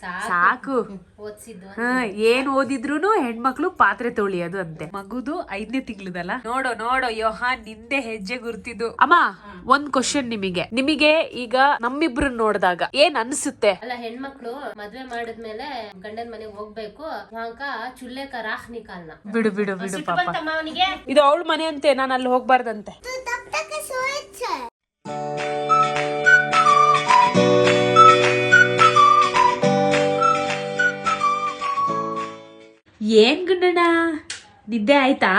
ಸಾಕು. ಏನ್ ಓದಿದ್ರು ಹೆಣ್ಮಕ್ಳು ಪಾತ್ರೆ ತೊಳಿಯೋದು ಅಂತೆ. ಮಗುದು 5ನೇ ತಿಂಗಳದಲ್ಲ. ನೋಡೋ ನೋಡೋ ಯೋಹಾನ್ ನಿಂದೆ ಹೆಜ್ಜೆ ಗುರ್ತಿದ್ದು. ಅಮ್ಮ ಒಂದ್ ಕ್ವಶನ್ ನಿಮಗೆ ಈಗ ನಮ್ಮಿಬ್ರು ನೋಡಿದಾಗ ಏನ್ ಅನ್ಸುತ್ತೆ? ಅಲ್ಲ, ಹೆಣ್ಮಕ್ಳು ಮದ್ವೆ ಮಾಡಿದ್ಮೇಲೆ ಗಂಡನ್ ಮನೆಗೆ ಹೋಗ್ಬೇಕು, ಚುಲ್ಲೆಕ ರಾಖ್ ನಿಕಾಲ್ನ. ಬಿಡು ಬಿಡು ಬಿಡು ಪಾಪ, ಇದು ಅವಳ ಮನೆ ಅಂತೆ, ನಾನು ಅಲ್ಲಿ ಹೋಗ್ಬಾರ್ದಂತೆ. ಏನ್ ಗುಂಡಣ್ಣ ನಿದ್ದೆ ಆಯ್ತಾ?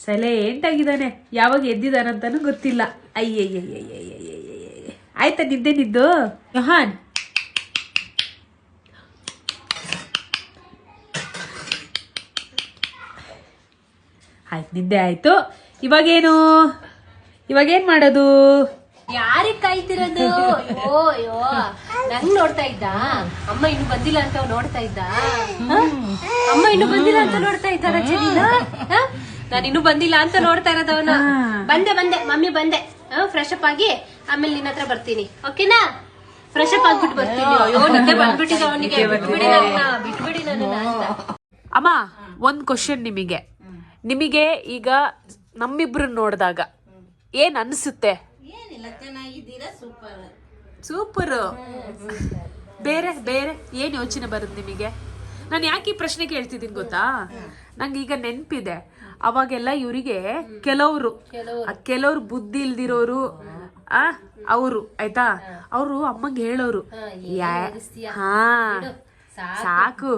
ಸೈಲೆಂಟಾಗಿದ್ದಾನೆ, ಯಾವಾಗ ಎದ್ದಿದಾನಂತಾನು ಗೊತ್ತಿಲ್ಲ. ಅಯ್ಯಯ್ಯಯ್ಯಯ್ಯಯ್ಯಯ್ಯ, ಆಯ್ತಾ ನಿದ್ದೆ ನಿದ್ದು? ಯೋಹಾನ್ ಆಯ್ತು, ನಿದ್ದೆ ಆಯ್ತು. ಇವಾಗೇನ್ ಮಾಡೋದು? ಯಾರಿಗ್ ಕಾಯ್ತಿರೋದು? ಅಯ್ಯೋ ನಂಗ್ ನೋಡ್ತಾ ಇದ್ದ. ಅಮ್ಮ ಇನ್ನು ಬಂದಿಲ್ಲ ಅಂತ ನೋಡ್ತಾ ಇದ್ದ. ಅಮ್ಮ ಇನ್ನು ಬಂದಿಲ್ಲ ಅಂತ ನೋಡ್ತಾ ಇದ್ದಾರ. ನಾನು ಇನ್ನು ಬಂದಿಲ್ಲ ಅಂತ ನೋಡ್ತಾ ಇರೋದವನ. ಬಂದೆ ಮಮ್ಮಿ ಬಂದೆ, ಫ್ರೆಶ್ ಅಪ್ ಆಗಿ ಆಮೇಲೆ ನಿನ್ನ ಹತ್ರ ಬರ್ತೀನಿ, ಓಕೆನಾ? ಫ್ರೆಶ್ ಅಪ್ ಆಗ್ಬಿಟ್ಟು ಬರ್ತೀನಿ. ಅಯ್ಯೋ ನಿದ್ದೆ ಬಂದ್ಬಿಟ್ಟಿದೆ ಅವನಿಗೆ, ಬಿಟ್ಬಿಡಿ ನನ್ನ ಅಂತ. ಅಮ್ಮ ಒಂದ್ ಕ್ವಶನ್ ನಿಮಗೆ ಈಗ ನಮ್ಮಿಬ್ರು ನೋಡಿದಾಗ ಏನ್ ಅನ್ಸುತ್ತೆ? ಚೆನ್ನಾಗಿದ್ದೀರಾ? ಸೂಪರ್. ಬೇರೆ ಬೇರೆ ಏನ್ ಯೋಚನೆ ಬರುತ್ತೆ ನಿಮಗೆ? ನಾನು ಯಾಕೆ ಈ ಪ್ರಶ್ನೆ ಕೇಳ್ತಿದ್ದೀನಿ ಗೊತ್ತಾ? ನಂಗೆ ಈಗ ನೆನ್ಪಿದೆ, ಅವಾಗೆಲ್ಲ ಇವರಿಗೆ ಕೆಲವ್ರು ಬುದ್ಧಿ ಇಲ್ದಿರೋರು ಅವರು ಆಯ್ತಾ, ಅವರು ಅಮ್ಮಂಗೆ ಹೇಳೋರು ಸಾಕು,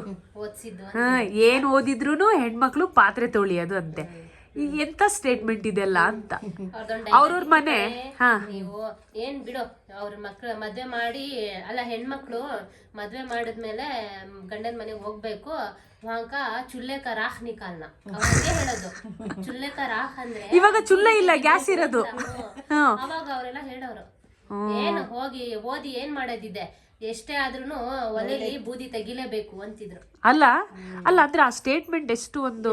ಏನ್ ಓದಿದ್ರು ಹೆಣ್ಮಕ್ಳು ಪಾತ್ರೆ ತೊಳಿಯೋದು ಅಂತೆ. ಈಗ ಎಂತ ಸ್ಟೇಟ್ಮೆಂಟ್ ಇದೆಲ್ಲ ಅಂತ. ಅವ್ರವ್ರ ಮನೆ ನೀವು ಏನ್ ಬಿಡು, ಅವ್ರ ಮಕ್ಳು ಮದ್ವೆ ಮಾಡಿ, ಅಲ್ಲ ಹೆಣ್ಮಕ್ಳು ಮದ್ವೆ ಮಾಡಿದ್ಮೇಲೆ ಗಂಡನ್ ಮನೆಗೆ ಹೋಗ್ಬೇಕು, ಚುಲ್ಲೆಕ ರಾಖ್ ನಿಕಾಲ್ನ. ಅವ್ರಿಗೆ ಹೇಳೋದು ಚುಲ್ಲೆಕ ರಾಖ್ ಅಂದ್ರೆ ಇವಾಗ ಚುಲ್ಲೆ ಇಲ್ಲ, ಗ್ಯಾಸ್ ಇರೋದು. ಅವಾಗ ಅವರೆಲ್ಲ ಹೇಳೋರು, ಏನು ಹೋಗಿ ಓದಿ ಏನ್ ಮಾಡೋದಿದೆ, ಎಷ್ಟೇ ಆದ್ರೂ ಒಲೆಲಿ ಬೂದಿ ತೆಗಿಲೇಬೇಕು ಅಂತಿದ್ರು. ಅಲ್ಲ ಅಂದ್ರೆ ಆ ಸ್ಟೇಟ್ಮೆಂಟ್ ಎಷ್ಟು ಒಂದು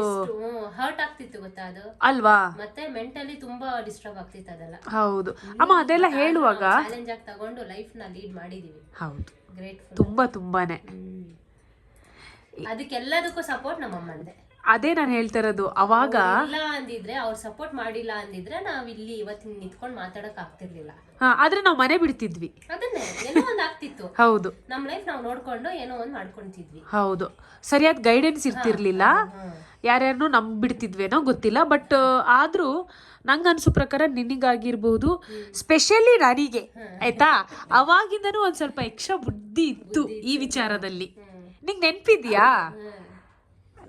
ಹರ್ಟ್ ಆಗ್ತಿತ್ತು ಗೊತ್ತಾ ಅದು, ಅಲ್ವಾ? ಮತ್ತೆ ಮೆಂಟಲಿ ತುಂಬಾ ಡಿಸ್ಟರ್ಬ್ ಆಗ್ತಿತ್ತು ಅದೆಲ್ಲ. ಹೌದು ಅಮ್ಮ, ಅದೆಲ್ಲ ಹೇಳುವಾಗ ಚಾಲೆಂಜ್ ಆಗಿ ತಗೊಂಡು ಲೈಫ್ ನ ಲೀಡ್ ಮಾಡಿದೀವಿ. ಹೌದು, ಗ್ರೇಟ್ಫುಲ್. ತುಂಬಾನೇ. ಅದಕ್ಕೆಲ್ಲದಕ್ಕೂ ಸಪೋರ್ಟ್ ನಮ್ಮಮ್ಮಂದೆ. ಅದೇ ನಾನು ಹೇಳ್ತಾ ಇರೋದು. ಅವಾಗ ಇಲ್ಲ ಅಂದಿದ್ರೆ, ಅವ್ರು ಸಪೋರ್ಟ್ ಮಾಡಿಲ್ಲ ಅಂದಿದ್ರೆ ನಾವ್ ಇಲ್ಲಿ ಇವತ್ತಿನ ನಿಂತ್ಕೊಂಡ್ ಮಾತಾಡಕ್ ಆಗ್ತಿರ್ಲಿಲ್ಲ. ಆದ್ರೆ ನಾವ್ ಮನೆ ಬಿಡ್ತಿದ್ವಿ, ಅದನ್ನೇ ಏನೋ ಒಂದ್ ಆಗ್ತಿತ್ತು. ಹೌದು, ನಮ್ ಲೈಫ್ ನಾವ್ ನೋಡ್ಕೊಂಡು ಏನೋ ಒಂದ್ ಮಾಡ್ಕೊಂತಿದ್ವಿ. ಹೌದು, ಸರಿಯಾದ ಗೈಡೆನ್ಸ್ ಇರ್ತಿರ್ಲಿಲ್ಲ, ಯಾರ್ಯಾರನ್ನು ನಂಬಿಡ್ತಿದ್ವೇನೋ ಗೊತ್ತಿಲ್ಲ. ಬಟ್ ಆದ್ರೂ ನಂಗೆ ಅನ್ಸೋ ಪ್ರಕಾರ ನಿನಗಾಗಿರ್ಬಹುದು, ಸ್ಪೆಷಲಿ ನನಗೆ ಆಯ್ತಾ, ಅವಾಗಿಂದನೂ ಒಂದ್ ಸ್ವಲ್ಪ ಎಕ್ಸ್ಟ್ರಾ ಬುದ್ಧಿ ಇತ್ತು ಈ ವಿಚಾರದಲ್ಲಿ. ನಿಂಗೆ ನೆನ್ಪಿದ್ಯಾ?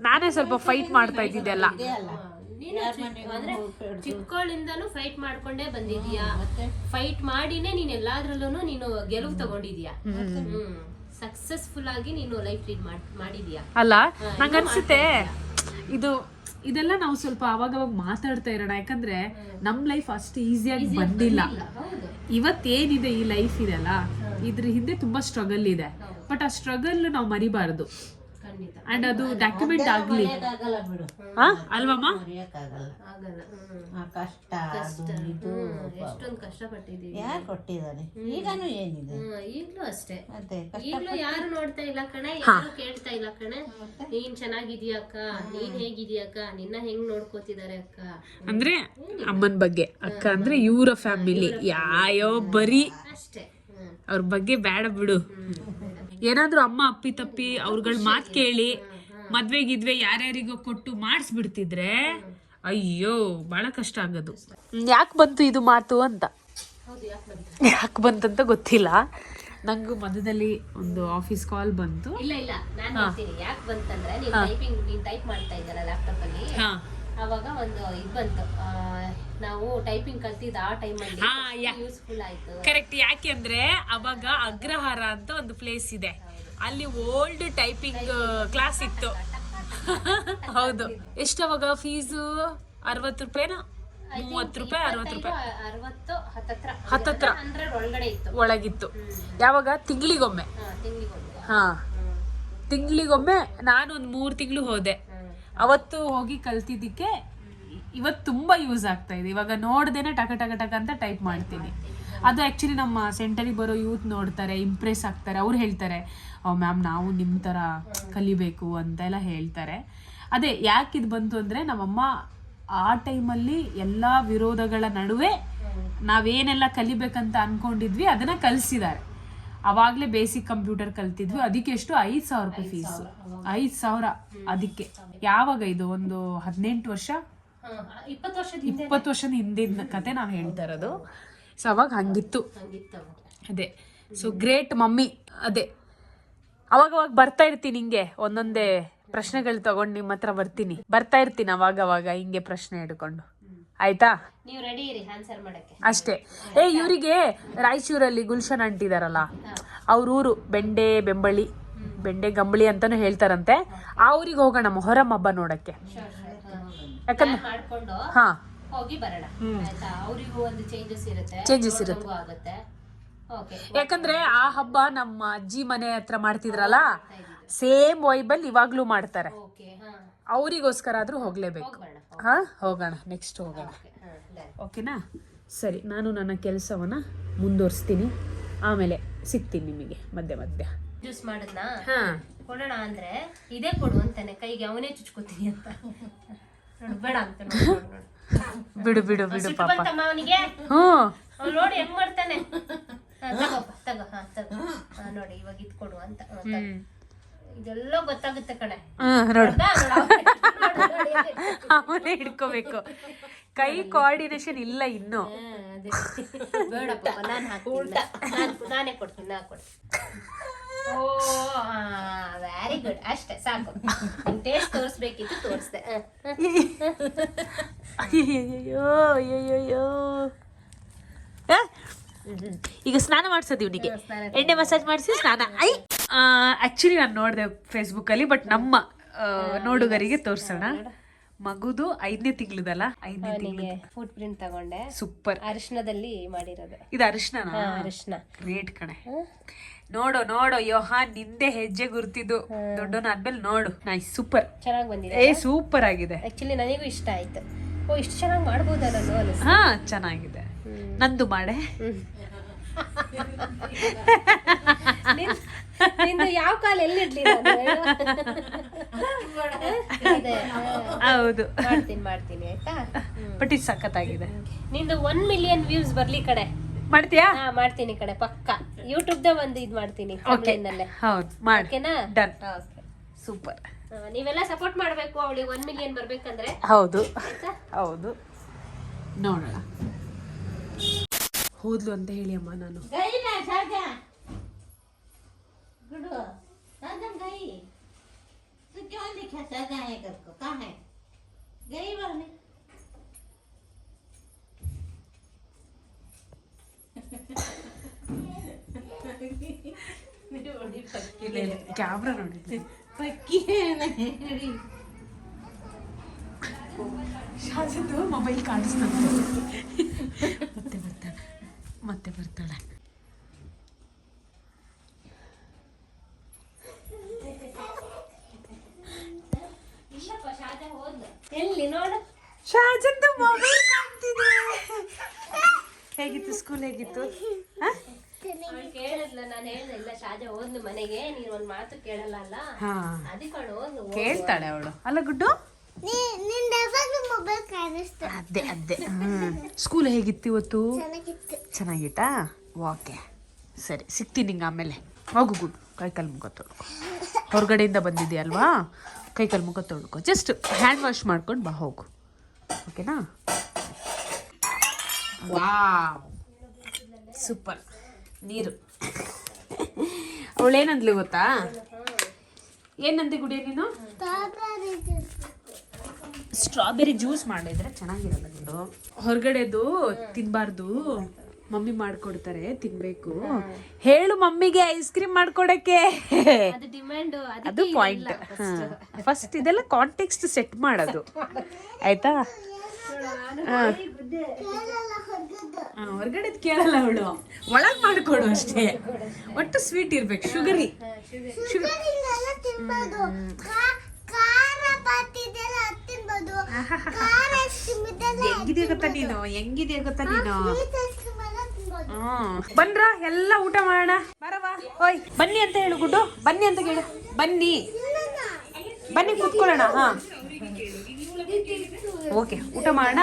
ನಾನೇ ಸ್ವಲ್ಪ ಫೈಟ್ ಮಾಡ್ತಾ ಇದ್ದಿದ್ದೆಲ್ಲ. ಅಂದ್ರೆ ಚಿಕ್ಕವಳಿಂದಾನು ಫೈಟ್ ಮಾಡ್ಕೊಂಡೇ ಬಂದಿದ್ಯಾ, ಫೈಟ್ ಮಾಡಿನೇ ನೀನ್ ಎಲ್ಲಾದ್ರಲ್ಲೂ ನೀನು ಗೆಲುವು ತಗೊಂಡಿದ್ಯಾ, ಸಕ್ಸಸ್ಫುಲ್ ಆಗಿ ನೀನು ಲೈಫ್ ಲೀಡ್ ಮಾಡಿದ್ಯಾ. ಅಲ್ಲ, ನಂಗನ್ಸುತ್ತೆ ಇದೆಲ್ಲ ನಾವು ಸ್ವಲ್ಪ ಅವಾಗ ಮಾತಾಡ್ತಾ ಇರೋಣ. ಯಾಕಂದ್ರೆ ನಮ್ ಲೈಫ್ ಅಷ್ಟು ಈಸಿಯಾಗಿ ಬಂದಿಲ್ಲ. ಇವತ್ತೇನಿದೆ ಈ ಲೈಫ್ ಇದೆಲ್ಲ, ಇದ್ರ ಹಿಂದೆ ತುಂಬಾ ಸ್ಟ್ರಗಲ್ ಇದೆ. ಬಟ್ ಆ ಸ್ಟ್ರಗಲ್ ನಾವು ಮರಿಬಾರ್ದು. ಅಂಡ್ ಅದು ಡಾಕ್ಯುಮೆಂಟ್ ಆಗ್ಲಿ ಅಲ್ವಮ್ಮ? ಎಷ್ಟೊಂದು ಕಷ್ಟಪಟ್ಟಿದ್ದೀವಿ, ಯಾರು ಕೊಟ್ಟಿದ್ದಾರೆ? ಈಗನೂ ಏನಿದೆ, ಈಗ್ಲೂ ಅಷ್ಟೇ. ಈಗ್ಲೂ ಯಾರು ನೋಡ್ತಾ ಇಲ್ಲ ಕಣೆ, ಯಾರು ಕೇಳ್ತಾ ಇಲ್ಲ ಕಣೆ, ನೀನ್ ಚೆನ್ನಾಗಿದ್ಯಕ್ಕ, ನೀನ್ ಹೇಗಿದ್ಯಕ್ಕ, ನಿನ್ನ ಹೆಂಗ್ ನೋಡ್ಕೋತಿದಾರೆ ಅಕ್ಕ ಅಂದ್ರೆ ಅಮ್ಮನ ಬಗ್ಗೆ. ಅಕ್ಕ ಅಂದ್ರೆ ಇವರ ಫ್ಯಾಮಿಲಿ, ಯಾಯೋ ಬರೀ ಅಷ್ಟೇ. ಅವ್ರ ಬಗ್ಗೆ ಬೇಡ ಬಿಡು. ಏನಾದ್ರೂ ಅಮ್ಮ ಅಪ್ಪಿ ತಪ್ಪಿ ಅವ್ರಗಳ ಮಾತು ಕೇಳಿ ಮದ್ವೆಗಿದ್ವೆ ಯಾರ್ಯಾರಿಗೋ ಕೊಟ್ಟು ಮಾಡಿಸ್ಬಿಡ್ತಿದ್ರೆ ಅಯ್ಯೋ ಬಹಳ ಕಷ್ಟ ಆಗೋದು. ಯಾಕೆ ಬಂತು ಇದು ಮಾತು ಅಂತ, ಯಾಕೆ ಬಂತಂತ ಗೊತ್ತಿಲ್ಲ. ನಂಗೂ ಮಧ್ಯದಲ್ಲಿ ಒಂದು ಆಫೀಸ್ ಕಾಲ್ ಬಂತು. ಇಲ್ಲ ನಾನು ಹೇಳ್ತೀನಿ ಯಾಕೆ ಬಂತಂದ್ರೆ, ನೀನ್ ಟೈಪ್ ಮಾಡ್ತಾ ಇದ್ದಲ್ಲ ಲ್ಯಾಪ್ಟಾಪ್ ಅಲ್ಲಿ, ಅವಾಗ ಒಂದು ಇದು ಬಂತು. ನಾವು ಟೈಪಿಂಗ್ ಕಲ್ತಿದ್ದ ಆ ಟೈಮಲ್ಲಿ ಯೂಸ್ಫುಲ್ ಆಯ್ತು. ಕರೆಕ್ಟ್. ಯಾಕೆ ಅಂದ್ರೆ ಅವಾಗ ಅಗ್ರಹಾರ ಅಂತ ಒಂದು ಪ್ಲೇಸ್ ಇದೆ, ಅಲ್ಲಿ ಓಲ್ಡ್ ಟೈಪಿಂಗ್ ಕ್ಲಾಸ್ ಇತ್ತು. ಹೌದು. ಎಷ್ಟು ಅವಾಗ ಫೀಸು? 60 ರೂಪಾಯಿನ 30 ರೂಪಾಯಿ 60 ರೂಪಾಯಿ 60 ಒಳಗಿತ್ತು. ಯಾವಾಗ? ತಿಂಗಳಿಗೊಮ್ಮೆ. ತಿಂಗಳಿಗೊಮ್ಮೆ ನಾನು ಒಂದು 3 ತಿಂಗಳು ಹೋದೆ. ಅವತ್ತು ಹೋಗಿ ಕಲ್ತಿದ್ದಕ್ಕೆ ಇವತ್ತು ತುಂಬಾ ಯೂಸ್ ಆಗ್ತಾ ಇದೆ. ಇವಾಗ ನೋಡ್ದೇನೆ ಟಕ ಟಕ ಟಕ ಅಂತ ಟೈಪ್ ಮಾಡ್ತೀನಿ. ಅದು ಆ್ಯಕ್ಚುಲಿ ನಮ್ಮ ಸೆಂಟರಿಗೆ ಬರೋ ಯೂತ್ ನೋಡ್ತಾರೆ, ಇಂಪ್ರೆಸ್ ಆಗ್ತಾರೆ, ಅವ್ರು ಹೇಳ್ತಾರೆ ಮ್ಯಾಮ್ ನಾವು ನಿಮ್ಮ ಥರ ಕಲಿಬೇಕು ಅಂತೆಲ್ಲ ಹೇಳ್ತಾರೆ. ಅದೇ ಯಾಕೆ ಇದು ಬಂತು ಅಂದರೆ ನಮ್ಮಮ್ಮ ಆ ಟೈಮಲ್ಲಿ ಎಲ್ಲ ವಿರೋಧಗಳ ನಡುವೆ ನಾವೇನೆಲ್ಲ ಕಲಿಬೇಕಂತ ಅಂದ್ಕೊಂಡಿದ್ವಿ ಅದನ್ನು ಕಲಿಸಿದ್ದಾರೆ. ಅವಾಗಲೇ ಬೇಸಿಕ್ ಕಂಪ್ಯೂಟರ್ ಕಲ್ತಿದ್ವಿ. ಅದಕ್ಕೆ ಎಷ್ಟು 5,000 ರೂಪಾಯಿ ಫೀಸು. 5,000 ಅದಕ್ಕೆ. ಯಾವಾಗ ಇದು ಒಂದು 18 ವರ್ಷ 20 ವರ್ಷದ ಹಿಂದಿನ ಕತೆ ನಾವು ಹೇಳ್ತಾ ಇರೋದು. ಸೊ ಅವಾಗ ಹಂಗಿತ್ತು. ಅದೇ ಸೊ ಗ್ರೇಟ್ ಮಮ್ಮಿ. ಅದೇ ಅವಾಗವಾಗ ಬರ್ತಾ ಇರ್ತೀನಿ ಹಿಂಗೆ ಒಂದೊಂದೇ ಪ್ರಶ್ನೆಗಳು ತಗೊಂಡು ನಿಮ್ಮ ಹತ್ರ ಬರ್ತಾ ಇರ್ತೀನಿ ಅವಾಗವಾಗ ಹಿಂಗೆ ಪ್ರಶ್ನೆ ಹಿಡ್ಕೊಂಡು. ಆಯ್ತಾ? ನೀವು ರೆಡಿ ಇರಿ ಆನ್ಸರ್ ಮಾಡಕ್ಕೆ ಅಷ್ಟೇ. ಇವರಿಗೆ ರಾಯಚೂರಲ್ಲಿ ಗುಲ್ಶನ್ ಅಂಟಿದಾರಲ್ಲ, ಅವ್ರ ಊರು ಬೆಂಡೆ ಗಂಬಳಿ ಅಂತಾನು ಹೇಳ್ತಾರಂತೆ. ಆ ಊರಿಗೆ ಹೋಗೋಣ ಮೊಹರಂ ಹಬ್ಬ ನೋಡಕ್ಕೆ. ಯಾಕಂದ್ರೆ ಮಾಡ್ಕೊಂಡು ಹಾ ಹೋಗಿ ಬರೋಣ ಆಯ್ತಾ. ಅವರಿಗೂ ಒಂದು ಚೇಂಜಸ್ ಇರುತ್ತೆ. ಆಗುತ್ತೆ. ಓಕೆ. ಯಾಕಂದ್ರೆ ಆ ಹಬ್ಬ ನಮ್ಮ ಅಜ್ಜಿ ಮನೆ ಹತ್ರ ಮಾಡ್ತಿದ್ರಲ್ಲ, ಸೇಮ್ ವೈಬಲ್ ಇವಾಗ್ಲೂ ಮಾಡ್ತಾರೆ. ಓಕೆ. ಹಾ, ಅವರಿಗೋಸ್ಕರ ಆದ್ರೂ ಹೋಗ್ಲೇಬೇಕು. ಹಾ ಹೋಗೋಣ, ನೆಕ್ಸ್ಟ್ ಹೋಗೋಣ. ಓಕೆನಾ? ಸರಿ, ನಾನು ನನ್ನ ಕೆಲಸವನ್ನ ಮುಂದುವರಿಸ್ತೀನಿ, ಆಮೇಲೆ ಸಿಗ್ತೀನಿ ನಿಮಗೆ ಮಧ್ಯ. ಜ್ಯೂಸ್ ಮಾಡಿದ್ನಾ ಹಾ ಕೊಡೋಣ ಅಂದ್ರೆ ಇದೇ ಕೊಡು ಅಂತಾನೆ, ಕೈಗೆ ಅವನೇ ಚುಚ್ಕೋತೀನಿ ಅಂತ. ನೋಡು, ಬೇಡ ಅಂತ ಬಿಡು ಪಾಪ. ಅವನಿಗೆ ಹ್ಮ್ ನೋಡಿ ಹೆಂಗ್ ಮಾಡ್ತಾನೆ. ತಗೋ ನೋಡಿ ಇವಾಗ ಇದ್ ಕೊಡು ಅಂತ. ಇದೆಲ್ಲ ಗೊತ್ತಾಗುತ್ತೆ ಕಣೆ. ಅವನೇ ಹಿಡ್ಕೋಬೇಕು. ಕೈ ಕೋಆರ್ಡಿನೇಷನ್ ಇಲ್ಲ ಇನ್ನು. ಬೇಡಪ್ಪ, ನಾನೇ ಕೊಡ್ತೀನಿ. ಓ ವೆರಿ ಗುಡ್. ಅಷ್ಟೇ ಸಾಕು. ಟೇಸ್ಟ್ ತೋರಿಸ್ಬೇಕಿತ್ತು, ತೋರಿಸ್ದೆ. ಅಯ್ಯೋ ಈಗ ಸ್ನಾನ ಮಾಡ್ಸೋದು ಇವನಿಗೆ. ಎಣ್ಣೆ ಮಸಾಜ್ ಮಾಡಿಸಿ ಸ್ನಾನ. ಆಕ್ಚುಲಿ ನಾನು ನೋಡಿದೆ ಫೇಸ್ಬುಕ್ ಅಲ್ಲಿ, ಬಟ್ ನಮ್ಮ ನೋಡುಗರಿಗೆ ತೋರ್ಸೋಣ. ಮಗುದು 5ನೇ ತಿಂಗಳದಲ್ಲ, 5ನೇ ತಿಂಗಳು ಫುಟ್ ಪ್ರಿಂಟ್ ತಗೊಂಡೆ. ಸೂಪರ್. ಅರಿಶಿನದಲ್ಲಿ ಮಾಡಿರೋದು. ಇದು ಅರಿಶಿನ. ಅರಿಶಿನ ಗ್ರೇಟ್ ಕಣೆ. ನೋಡೋ ಯೋಹಾನ್ ನಿಂದೆ ಹೆಜ್ಜೆ ಗುರ್ತಿದ್ದು ದೊಡ್ಡವನಾದ್ಮೇಲೆ ನೋಡು. ನೈಸ್, ಸೂಪರ್, ಚೆನ್ನಾಗಿ ಬಂದಿದೆ. ಸೂಪರ್ ಆಗಿದೆ. ಆಕ್ಚುಲಿ ನನಗೂ ಇಷ್ಟ ಆಯ್ತು. ಓ ಇಷ್ಟು ಚೆನ್ನಾಗಿ ಮಾಡ್ಬೋದಲ್ಲ ಅನಿಸ್ತು. ಹಾ ಚೆನ್ನಾಗಿದೆ. ನಂದು ಮಾಡೆ. ನಿಂದು ಯಾವ ಕಾಲ ಎಲ್ಲಿಡ್ಲಿ? ಹೌದು, ಮಾಡ್ತೀನಿ ಆಯ್ತಾ. ಬಟ್ ಇದು ಸಖತ್ತಾಗಿದೆ. ನಿಂದು 1 ಮಿಲಿಯನ್ ವ್ಯೂಸ್ ಬರ್ಲಿ ಕಡೆ. ಮಾಡ್ತೀಯಾ? ಮಾಡ್ತೀನಿ ಕಡೆ, ಪಕ್ಕ. ಯೂಟ್ಯೂಬ್ ದ ಒಂದು ಇದು ಮಾಡ್ತೀನಿ. ಹೌದು, ಮಾಡಿ. ಓಕೆನಾ? ಡನ್. ಸೂಪರ್. ನೀವೆಲ್ಲ ಸಪೋರ್ಟ್ ಮಾಡ್ಬೇಕು ಅವಳಿಗೆ 1 ಮಿಲಿಯನ್ ಬರ್ಬೇಕಂದ್ರೆ. ಹೌದು. ನೋಡೋಣ. ಹೋದ್ಲು ಅಂತ ಹೇಳಿ ಅಮ್ಮ ನಾನು. गुडू साजन गई तो क्यों लिखा साजा है करको? कहाँ है? गई वाली ಕ್ಯಾಮ್ರಾ ನೋಡಿದ್ದೆ. पक्की है नहीं ಶಾಜದ್ದು ಮೊಬೈಲ್ ಕಾಣಿಸ್ತಾನೆ. ಮತ್ತೆ ಬರ್ತಾಳೆ. ಎಲ್ಲಿ ನೋಡು, ಶಾಜದ್ದು ಮೊಬೈಲ್ ಕಾಣ್ತಿದೆ. ಹೇಗಿತ್ತು ಸ್ಕೂಲ್? ಹೇಗಿತ್ತು? ಕೇಳಿದ್ಲ. ನಾನು ಹೇಳ್ದೆ ಇಲ್ಲ ಶಾಜಾ ಹೋದ್ಲು ಮನೆಗೆ, ನೀನ್ ಒಂದ್ ಮಾತು ಕೇಳಲ್ಲ ಅಲ್ಲ, ಅದಕ್ಕೆ ಹೋದ್ಲು. ಕೇಳ್ತಾಳೆ ಅವಳು ಅಲ್ಲ ಗುಡ್ಡು. ಅದೇ ಸ್ಕೂಲ್ ಹೇಗಿತ್ತು ಇವತ್ತು? ಚೆನ್ನಾಗಿತ್ತಾ? ಓಕೆ ಸರಿ, ಸಿಗ್ತೀನಿ ನಿಂಗೆ ಆಮೇಲೆ. ಹೋಗು ಗುಡ್, ಕೈಕಾಲು ಮುಖ ತೊಳ್ಕೊ. ಹೊರಗಡೆಯಿಂದ ಬಂದಿದೆಯಲ್ವಾ, ಕೈಕಾಲು ಮುಖ ತೊಳ್ಕೊ. ಜಸ್ಟ್ ಹ್ಯಾಂಡ್ ವಾಶ್ ಮಾಡ್ಕೊಂಡು ಬಾ, ಹೋಗು. ಓಕೆನಾ? Wow, super. ನೀರು ಅವಳೇನಂದ್ಲು ಗೊತ್ತಾ? ಏನಂತೆ ಗುಡಿಯ ನೀನು? ಸ್ಟ್ರಾಬೆರಿ ಜ್ಯೂಸ್ ಮಾಡಿದ್ರೆ ಚೆನ್ನಾಗಿರಲ್ಲ ಗುಡು. ಹೊರಗಡೆದು ತಿನ್ಬಾರ್ದು, ಮಮ್ಮಿ ಮಾಡ್ಕೊಡ್ತಾರೆ, ತಿನ್ಬೇಕು. ಹೇಳು ಮಮ್ಮಿಗೆ ಐಸ್ ಕ್ರೀಮ್ ಮಾಡ್ಕೊಡಕ್ಕೆ. ಅದು ಪಾಯಿಂಟ್. ಫಸ್ಟ್ ಇದೆಲ್ಲ ಕಾಂಟೆಕ್ಸ್ಟ್ ಸೆಟ್ ಮಾಡೋದು, ಆಯ್ತಾ? ಹೊರಗಡೆ ಕೇಳಲ್ಲ ಅವಳು, ಒಳಗ್ ಮಾಡ್ಕೊಡು ಅಷ್ಟೇ. ಒಟ್ಟು ಸ್ವೀಟ್ ಇರ್ಬೇಕು, ಶುಗರಿ. ಹೆಂಗಿದೆಯಾ ಗೊತ್ತಾ ನೀನು? ಬನ್ರ ಎಲ್ಲ ಊಟ ಮಾಡೋಣ. ಬರವಾ ಓಯ್ ಬನ್ನಿ ಅಂತ ಹೇಳು ಗುಡ್ಡು, ಬನ್ನಿ ಅಂತ ಹೇಳು. ಬನ್ನಿ ಬನ್ನಿ ಕುತ್ಕೊಳ್ಳೋಣ. ಹಾ ಓಕೆ, ಊಟ ಮಾಡೋಣ.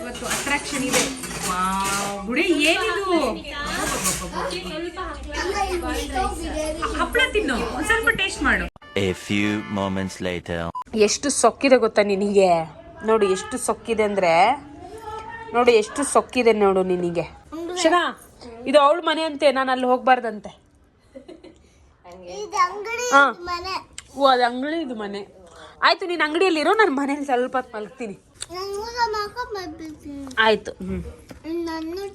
ಇವತ್ತು ಅಟ್ರಾಕ್ಷನ್ ಇದೆ. ಗುಡಿ ಏನಿದು? ಹಪ್ಪಳ ತಿನ್ನು, ಒಂದ್ ಸ್ವಲ್ಪ ಟೇಸ್ಟ್ ಮಾಡು. A few moments later. ಎಷ್ಟು ಸೊಕ್ಕಿದೆ ಗೊತ್ತಾ ನಿನಗೆ? ನೋಡು ಎಷ್ಟು ಸೊಕ್ಕಿದೆ ಅಂದ್ರೆ, ನೋಡು ಎಷ್ಟು ಸೊಕ್ಕಿದೆ ನೋಡು ನಿನಗೆ. ಶನಾ, ಇದು ಅವಳ ಮನೆ ಅಂತೆ, ನಾನು ಅಲ್ಲಿ ಹೋಗ್ಬಾರ್ದಂತೆ. ಹಾ, ಓ ಅದು ಅಂಗಡಿ, ಇದು ಮನೆ. ಆಯ್ತು, ನೀನ್ ಅಂಗಡಿಯಲ್ಲಿರೋ, ನಾನು ಮನೇಲಿ ಸ್ವಲ್ಪ ಹೊತ್ತು ಮಲಗ್ತೀನಿ. ಆಯ್ತು.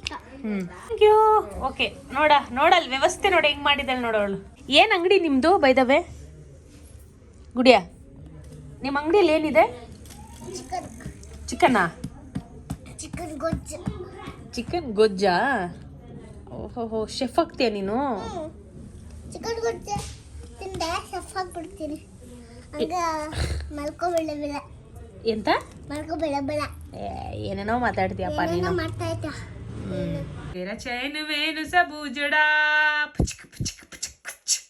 Thank you. ಓಕೆ, ನೋಡಲ್ ವ್ಯವಸ್ಥೆ ನೋಡಿ ಹೆಂಗ್ ಮಾಡಿದಳು ನೋಡೋಳು. ಏನ್ ಅಂಗಡಿ ನಿಮ್ದು ಬೈದವೆ ಗುಡಿಯಾ? ನಿಮ್ಮ ಅಂಗಡಿಯಲ್ಲಿ ಏನಿದೆ? ಚಿಕನ್ನಾ? ಚಿಕನ್ ಗೊಜ್ಜಾ? ಓಹೋ, ಶೆಫ್ ಆಗ್ತೀಯ ನೀನು? ಚಿಕನ್ ಗೊಜ್ಜು ತಿಂದೆ ಶೆಫ್ ಆಗ್ಬಿಡ್ತೀನಿ. ಹಂಗ ಮಲ್ಕೋಬೇಡ ಎಂತ ಮಲ್ಕೋಬೇಡ ಏನೇನೋ ಮಾತಾಡ್ತೀಯಪ್ಪ ನೀನು. ಮಾಡ್ತಾ ಇದ್ದ तेरा चैन वैन सब उजड़ा, पुचक पुचक पुचक पुचक,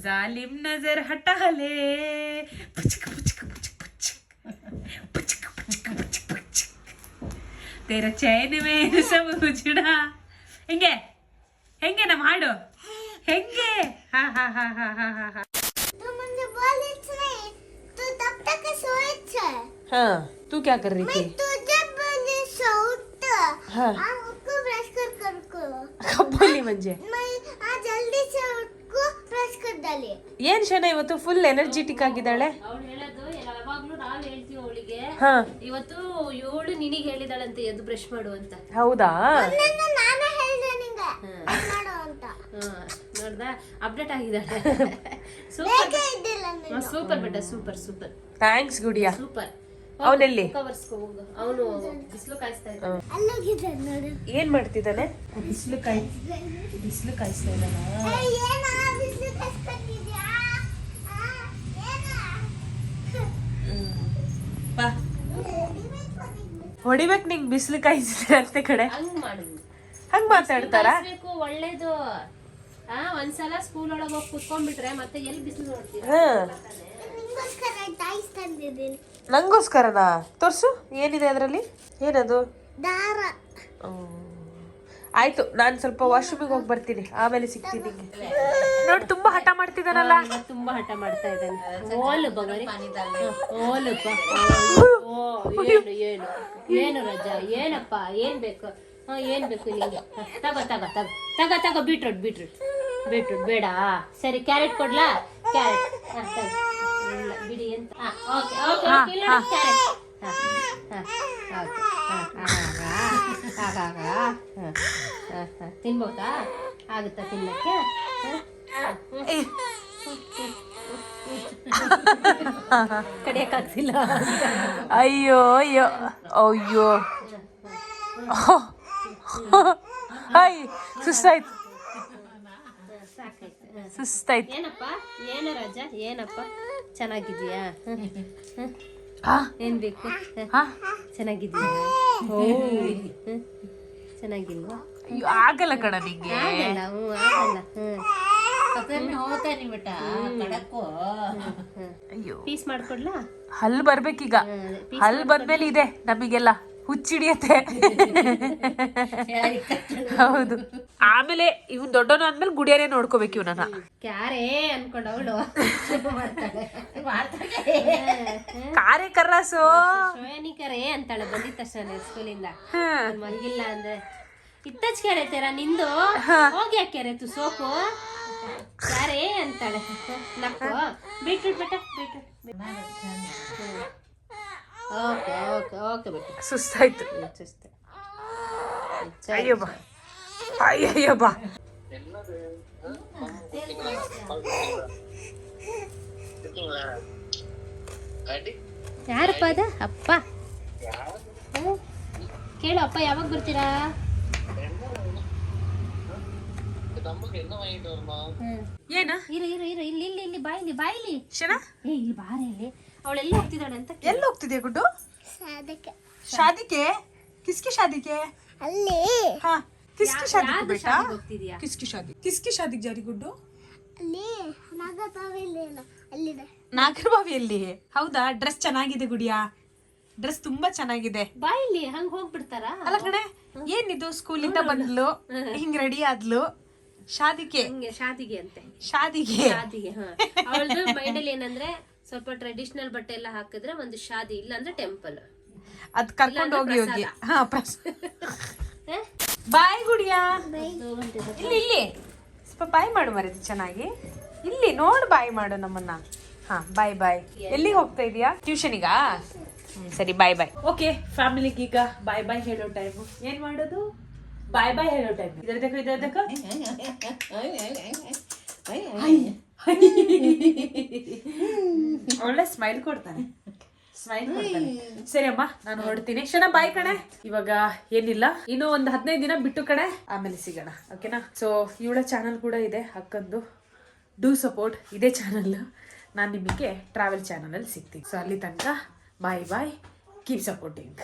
जालिम नजर हटा ले, पुचक पुचक पुचक पुचक, पुचक पुचक पुचक पुचक, तेरा चैन वैन सब उजड़ा. ಹೆಂಗೆ ಹೆಂಗೆ ನಮ್ಮ ಹಾಡು ಹೆಂಗೆ? ಹಾ ಹಾ ಹಾ ಹಾ ಹಾ ಹಾ ಹಾ. तू मुझे बोली नहीं, तू तब तक सोच है. हाँ, तू क्या कर रही थी? मैं तुझे बोली सोट. हाँ. उसको ब्रश कर को. कब बोली मंजे? मैं आज जल्दी से उसको ब्रश कर डाली. ಏನ್ ಶನ ಇವತ್ತು ಫುಲ್ ಎನರ್ಜೆಟಿಕ್ ಆಗಿದ್ದಾಳೆ. ಅವ್ಳು ಹೇಳೋದು ಯಾವಾಗ್ಲೂ ನಾವ್ ಹೇಳ್ತೀವಿ ಅವಳಿಗೆ. ಹಾ, ಇವತ್ತು 7 ನಿನಗೆ ಹೇಳಿದಾಳಂತೆ ಎದ್ದು ಬ್ರಷ್ ಮಾಡು ಅಂತ. ಹೌದಾ? ನಾನೇ ಹೇಳಿದೆ ನಿಂಗೆ ಮಾಡು ಅಂತ. ನೋಡ್ದ, ಅಪ್ಡೇಟ್ ಆಗಿದ್ದಾಳೆ. ಬೇಗ ಇದ್ದಿಲ್ಲ ನೀನು. ಸೂಪರ್ ಬೆಟ್ಟ, super super thanks Gudiya. Super. ಅವನೆಲ್ಲಿ? ಕವರ್ಸ್ಕೊ ಹೋಗು. ಅವನು ಬಿಸಿಲು ಕಾಯಿಸ್ತಾ ಇದ್ದಾನೆ. ಅಲ್ಲೋಗಿದೆ ನೋಡು. ಏನ್ ಮಾಡ್ತಿದ್ದಾನೆ? ಬಿಸಿಲು ಕಾಯಿಸ್ತಾ ಇದ್ದಾನ. ಏನ ಬಿಸಿಲು ಕಸ್ಕೊಂಡಿದ್ಯಾ? ಬಾ, ಹೊಡಿಬೇಕು ನಿಂಗೆ ಬಿಸಿಲು ಕಾಯಿಸಿದ್ರೆ ಅಂತ ಕಡೆ. ಹಂಗ್ ಮಾಡುದು, ಹಂಗ್ ಮಾತಾಡ್ತಾರ? ಕಾಯಿಸ್ಬೇಕು, ಒಳ್ಳೇದು. ಒಂದ್ಸಲ ಸ್ಕೂಲ್ ಒಳಗೆ ಹೋಗಿ ಕುತ್ಕೊಂಡ್ಬಿಟ್ರೆ ಮತ್ತೆ ಎಲ್ಲಿ ಬಿಸಿಲು ನೋಡ್ತೀವಿ. ನಿಂಗೋಸ್ಕರ ಡೈಸ್ ತಂದಿದ್ದೀನಿ. ನಂಗೋಸ್ಕರನಾ? ತೋರ್ಸು, ಏನಿದೆ ಅದರಲ್ಲಿ? ಏನದು? ದಾರ. ಆಯ್ತು, ನಾನು ಸ್ವಲ್ಪ ವಾಶ್ರೂಮಿಗೆ ಹೋಗಿ ಬರ್ತೀನಿ, ಆಮೇಲೆ ಸಿಗ್ತೀನಿ ನಿಂಗೆ. ನೋಡಿ ತುಂಬಾ ಹಠ ಮಾಡ್ತಿದ್ದಾನಲ್ಲ. ತುಂಬಾ ಹಠ ಮಾಡ್ತಾ ಇದ್ದಾನೆ. ಓಲು ಬಗರಿ, ಓಲಪ್ಪ. ಏನು ಏನು ಏನು ರಜಾ? ಏನಪ್ಪ, ಏನ್ ಬೇಕು? ಏನ್ ಬೇಕು ನಿಂಗೆ? ತಗೋ ತಗೋ ತಗೋ ತಗೋ ತಗೋ. ಬೀಟ್ರೂಟ್ ಬೀಟ್ರೂಟ್ ಬೀಟ್ರೂಟ್ ಬೇಡ. ಸರಿ, ಕ್ಯಾರೆಟ್ ಕೊಡ್ಲಾ? ಕ್ಯಾರೆಟ್ ಇಲ್ಲ ಬಿಡಿ ಅಂತ. Okay okay okay. ಇಲ್ಲ ಕ್ಯಾರೆಟ್. ತಿನ್ಬೋದಾ? ಆಗುತ್ತಾ ತಿನ್ನಕ್ಕೆ? ಕಡಿಯಕ್ಕಾಗ್ತಿಲ್ಲ. ಅಯ್ಯೋ ಅಯ್ಯೋ ಅಯ್ಯೋ, ಅಯ್ಯ ಸುಸ್ತಾಯ್ತು. ಸುಸ್ತಾಯ್ತು. ಏನಪ್ಪ, ಏನು ರಾಜ? ಏನಪ್ಪ, ಚೆನ್ನಾಗಿದ್ಯಾ? ಏನ್ ಬೇಕು? ಚೆನ್ನಾಗಿದ್ಯಾ? ಚೆನ್ನಾಗಿಲ್ವಾ? ಅಯ್ಯೋ ಆಗಲ್ಲ ಕಣ ನಿಂಗೆ. ಆಗಲ್ಲ. ಆಗಲ್ಲ. ಹೋಗ್ತಾನೆ ಬಿಟ್ಟ ಕಡಕ್ಕೋ. ಅಯ್ಯೋ, ಪೀಸ್ ಮಾಡ್ಕೊಡ್ಲಾ? ಹಲ್ಲು ಬರ್ಬೇಕೀಗ. ಹಲ್ಲು ಬಂದ್ಮೇಲೆ ಇದೆ ನಮಗೆಲ್ಲ ಹುಚ್ಚಿಡಿಯತ್ತೆ. ಹೌದು, ಆಮೇಲೆ ಇವ್ನು ದೊಡ್ಡವನು ಅಂದ್ಮೇಲೆ ಗುಡಿಯಾರೇ ನೋಡ್ಕೋಬೇಕು ಇವನನ್ನ. ಕ್ಯಾರೇ ಅನ್ಕೊಂಡ ಅವಳು ಕಾರೇ ಕರ್ರಾಸು ಶ್ರೇಯನಿಕರೇ ಅಂತಾಳೆ ಬಂದಿದ ತಕ್ಷಣ ಸ್ಕೂಲಿಂದ. ಮಲಗಿಲ್ಲ ಅಂದ್ರೆ ಇತ್ತಚ್ ಕೆರೆತೀರ ನಿಂದು ಹೋಗಿ ಯಾಕೆರೆತು ಸೋಕು ಕ್ಯಾರೇ ಅಂತಾಳೆ. ನಕ್ಕು ಬೀಟ್ರೂಟ್ ಬೇಟ ಬೀಟ್ರೂಟ್. ಓಕೆ ಓಕೆ ಓಕೆ ಬೇಟ. ಸುಸ್ತಾಯ್ತು. ಸುಸ್ತು. ಅಯ್ಯೋ ಬಾ, ಅಯ್ಯಯ್ಯೋ ಬಾ. ಯಾರಪ್ಪ ಅದ? ಅಪ್ಪ ಕೇಳು, ಅಪ್ಪ ಯಾವಾಗ ಬರ್ತೀರಾ? ಏನ? ಇರು ಇರು ಇರು, ಇಲ್ಲಿ ಇಲ್ಲಿ ಇಲ್ಲಿ ಬಾಯಿಲಿ ಬಾಯಿಲಿ. ಶನಾ, ಇಲ್ಲಿ ಬಾರೆ ಇಲ್ಲಿ. ಅವಳೆಲ್ಲ ಹೋಗ್ತಿದ್ದಾಳೆ ಅಂತ. ಎಲ್ಲಿ ಹೋಗ್ತಿದ್ಯಾ ಗುಡ್ಡು? ಅದಕ್ಕೆ ಶಾದಿಗೆ? ಕಿಸ್ಕೆ ಶಾದಿಗೆ? ಅಲ್ಲಿ हाँ किसकी शादी को बेटा ಶಾದಿಗೆ ಹೋಗ್ತಿದ್ಯಾ? किसकी शादी जारी गुड्डू ಅಲ್ಲಿ ನಾಗತಾವಿಲ್ಲ ಅಲ್ಲಿದೆ ನಾಗರಬಾವಿಯಲ್ಲಿ ಹೌದಾ ಡ್ರೆಸ್ ಚೆನ್ನಾಗಿದೆ ಗುಡಿಯಾ ಡ್ರೆಸ್ ತುಂಬಾ ಚೆನ್ನಾಗಿದೆ ಬಾಯಿಲಿ ಹಂಗ ಹೋಗ್ಬಿಡ್ತಾರ? ಅಲ್ಲ ಕಣೆ ಏನಿದು ಸ್ಕೂಲಿಂದ ಬಂದ್ಲು ಹಿಂಗ್ ರೆಡಿ ಆದ್ಲು ಶಾದಿಗೆ ಹಿಂಗೆ ಶಾದಿಗೆ ಅಂತೆ. ಶಾದಿಗೆ ಶಾದಿಗೆ ಅವಳದು ಮೈಂಡ್ ಅಲ್ಲಿ ಏನಂದ್ರೆ ಸ್ವಲ್ಪ ಟ್ರೆಡಿಷನಲ್ ಬಟ್ಟೆ ಎಲ್ಲ ಹಾಕಿದ್ರೆ ಒಂದು ಶಾದಿ, ಇಲ್ಲ ಅಂದ್ರೆ ಟೆಂಪಲ್. ಅದ್ ಕರ್ಕೊಂಡು ಹೋಗಿ ಹೋಗಿ ಹಾ ಬಾಯ್ ಗುಡಿಯಾ ಇಲ್ಲಿ ಇಲ್ಲಿ ಸ್ವಲ್ಪ ಬಾಯ್ ಮಾಡು ಮರಿದು ಚೆನ್ನಾಗಿ ಇಲ್ಲಿ ನೋಡ್ ಬಾಯ್ ಮಾಡು ನಮ್ಮನ್ನ. ಹಾ ಬಾಯ್ ಬಾಯ್. ಎಲ್ಲಿಗೆ ಹೋಗ್ತಾ ಇದೀಯಾ? ಟ್ಯೂಷನಿಗಾ? ಸರಿ ಬಾಯ್ ಬಾಯ್. ಓಕೆ ಫ್ಯಾಮಿಲಿಗೆ ಈಗ ಬಾಯ್ ಬಾಯ್ ಹೇಳೋ ಟೈಮ್. ಏನ್ ಮಾಡೋದು? ಬಾಯ್ ಬಾಯ್ ಹೇಳೋ ಟೈಮ್. ಇದರದಕ್ಕ ಒಳ್ಳೆ ಸ್ಮೈಲ್ ಕೊಡ್ತಾನೆ. ಸರಿ ಅಮ್ಮ ನಾನು ಹೊರಡ್ತೀನಿ. ಕ್ಷಣ ಬಾಯ್ ಕಣೆ. ಇವಾಗ ಏನಿಲ್ಲ, ಇನ್ನು ಒಂದು 15 ದಿನ ಬಿಟ್ಟು ಕಣೆ ಆಮೇಲೆ ಸಿಗೋಣ, ಓಕೆನಾ? ಸೊ ಇವಳ ಚಾನಲ್ ಕೂಡ ಇದೆ ಅಕ್ಕಂದು, ಡೂ ಸಪೋರ್ಟ್. ಇದೇ ಚಾನಲ್ ನಾನು ನಿಮಗೆ ಟ್ರಾವೆಲ್ ಚಾನಲ್ ಅಲ್ಲಿ ಸಿಗ್ತೀನಿ. ಸೊ ಅಲ್ಲಿ ತನಕ ಬಾಯ್ ಬಾಯ್, ಕೀಪ್ ಸಪೋರ್ಟಿಂಗ್.